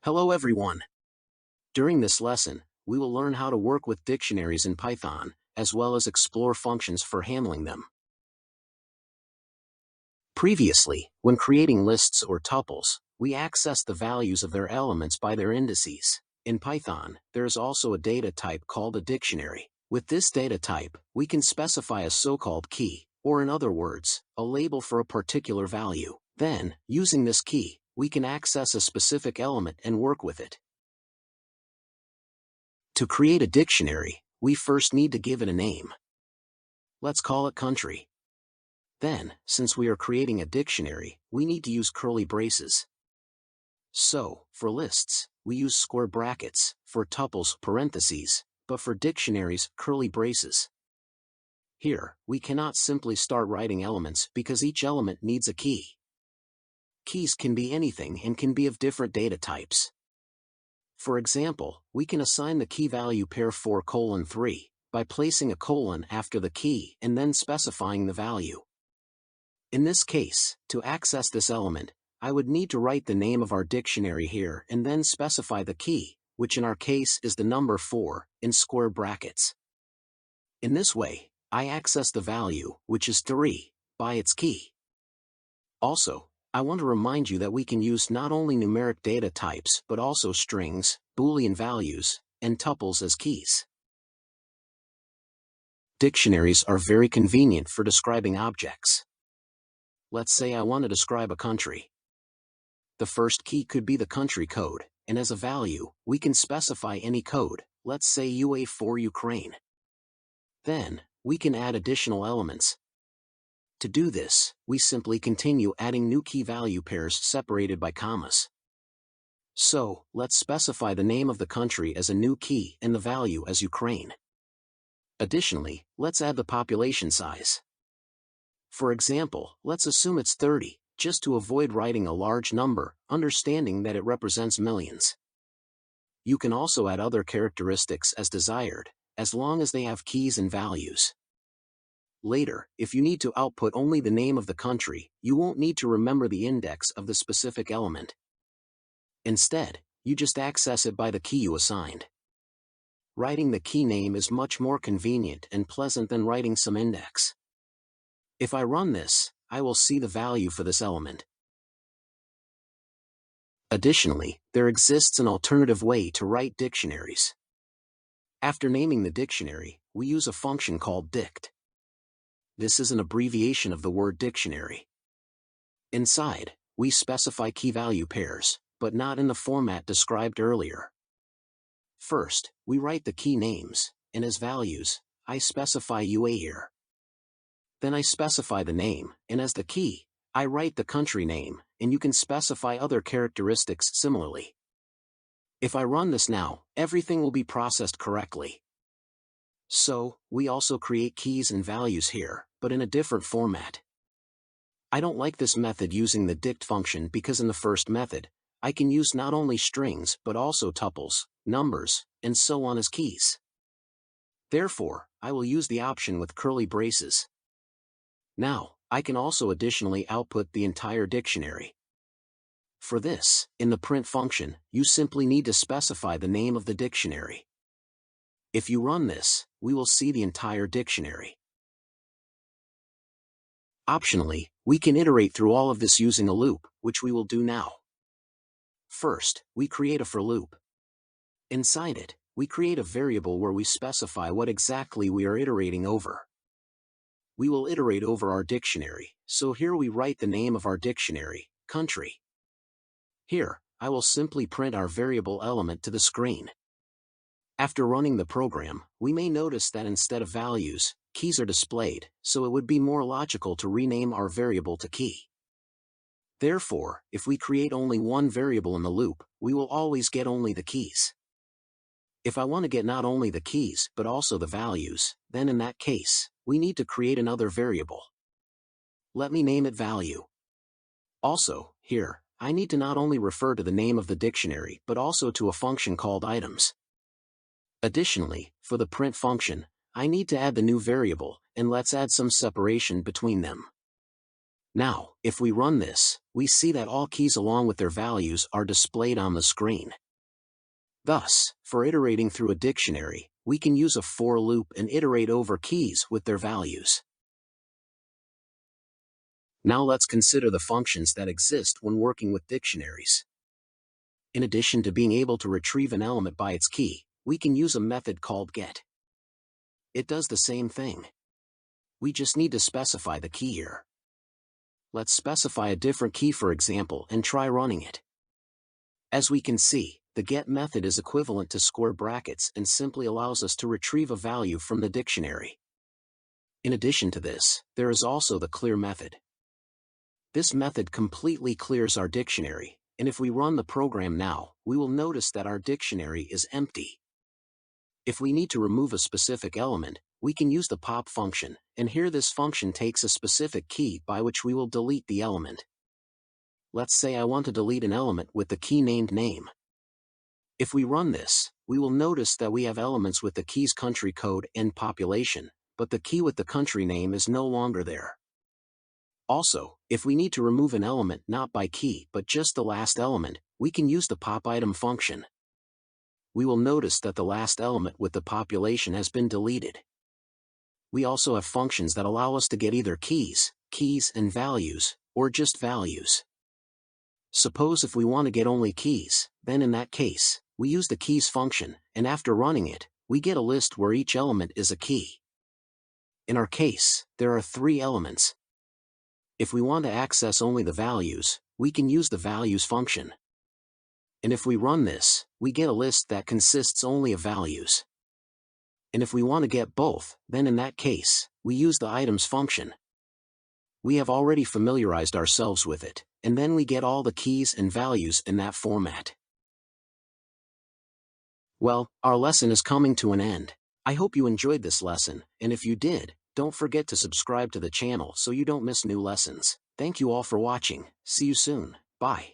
Hello everyone! During this lesson, we will learn how to work with dictionaries in Python, as well as explore functions for handling them. Previously, when creating lists or tuples, we accessed the values of their elements by their indices. In Python, there is also a data type called a dictionary. With this data type, we can specify a so-called key, or in other words, a label for a particular value. Then, using this key, we can access a specific element and work with it. To create a dictionary, we first need to give it a name. Let's call it country. Then, since we are creating a dictionary, we need to use curly braces. So, for lists, we use square brackets, for tuples, parentheses, but for dictionaries, curly braces. Here, we cannot simply start writing elements because each element needs a key. Keys can be anything and can be of different data types. For example, we can assign the key value pair 4:3 by placing a colon after the key and then specifying the value. In this case, to access this element, I would need to write the name of our dictionary here and then specify the key, which in our case is the number 4, in square brackets. In this way, I access the value, which is 3, by its key. Also, I want to remind you that we can use not only numeric data types but also strings, Boolean values, and tuples as keys. Dictionaries are very convenient for describing objects. Let's say I want to describe a country. The first key could be the country code, and as a value, we can specify any code, let's say UA4 Ukraine. Then, we can add additional elements. To do this, we simply continue adding new key value pairs separated by commas. So, let's specify the name of the country as a new key and the value as Ukraine. Additionally, let's add the population size. For example, let's assume it's 30, just to avoid writing a large number, understanding that it represents millions. You can also add other characteristics as desired, as long as they have keys and values. Later, if you need to output only the name of the country, you won't need to remember the index of the specific element. Instead, you just access it by the key you assigned. Writing the key name is much more convenient and pleasant than writing some index. If I run this, I will see the value for this element. Additionally, there exists an alternative way to write dictionaries. After naming the dictionary, we use a function called dict. This is an abbreviation of the word dictionary. Inside, we specify key value pairs, but not in the format described earlier. First, we write the key names, and as values, I specify UA here. Then I specify the name, and as the key, I write the country name, and you can specify other characteristics similarly. If I run this now, everything will be processed correctly. So, we also create keys and values here, but in a different format. I don't like this method using the dict function because in the first method, I can use not only strings but also tuples, numbers, and so on as keys. Therefore, I will use the option with curly braces. Now, I can also additionally output the entire dictionary. For this, in the print function, you simply need to specify the name of the dictionary. If you run this, we will see the entire dictionary. Optionally, we can iterate through all of this using a loop, which we will do now. First, we create a for loop. Inside it, we create a variable where we specify what exactly we are iterating over. We will iterate over our dictionary, so here we write the name of our dictionary, country. Here, I will simply print our variable element to the screen. After running the program, we may notice that instead of values, keys are displayed, so it would be more logical to rename our variable to key. Therefore, if we create only one variable in the loop, we will always get only the keys. If I want to get not only the keys but also the values, then in that case, we need to create another variable. Let me name it value. Also, here, I need to not only refer to the name of the dictionary but also to a function called items. Additionally, for the print function, I need to add the new variable, and let's add some separation between them. Now, if we run this, we see that all keys along with their values are displayed on the screen. Thus, for iterating through a dictionary, we can use a for loop and iterate over keys with their values. Now let's consider the functions that exist when working with dictionaries. In addition to being able to retrieve an element by its key, we can use a method called get. It does the same thing. We just need to specify the key here. Let's specify a different key for example and try running it. As we can see, the get method is equivalent to square brackets and simply allows us to retrieve a value from the dictionary. In addition to this, there is also the clear method. This method completely clears our dictionary, and if we run the program now, we will notice that our dictionary is empty. If we need to remove a specific element, we can use the pop function, and here this function takes a specific key by which we will delete the element. Let's say I want to delete an element with the key named name. If we run this, we will notice that we have elements with the keys country code and population, but the key with the country name is no longer there. Also, if we need to remove an element not by key but just the last element, we can use the pop item function. We will notice that the last element with the population has been deleted. We also have functions that allow us to get either keys and values, or just values. Suppose if we want to get only keys, then in that case, we use the keys function, and after running it, we get a list where each element is a key. In our case, there are 3 elements. If we want to access only the values, we can use the values function. And if we run this, we get a list that consists only of values. And if we want to get both, then in that case, we use the items function. We have already familiarized ourselves with it, and then we get all the keys and values in that format. Well, our lesson is coming to an end. I hope you enjoyed this lesson, and if you did, don't forget to subscribe to the channel so you don't miss new lessons. Thank you all for watching. See you soon. Bye.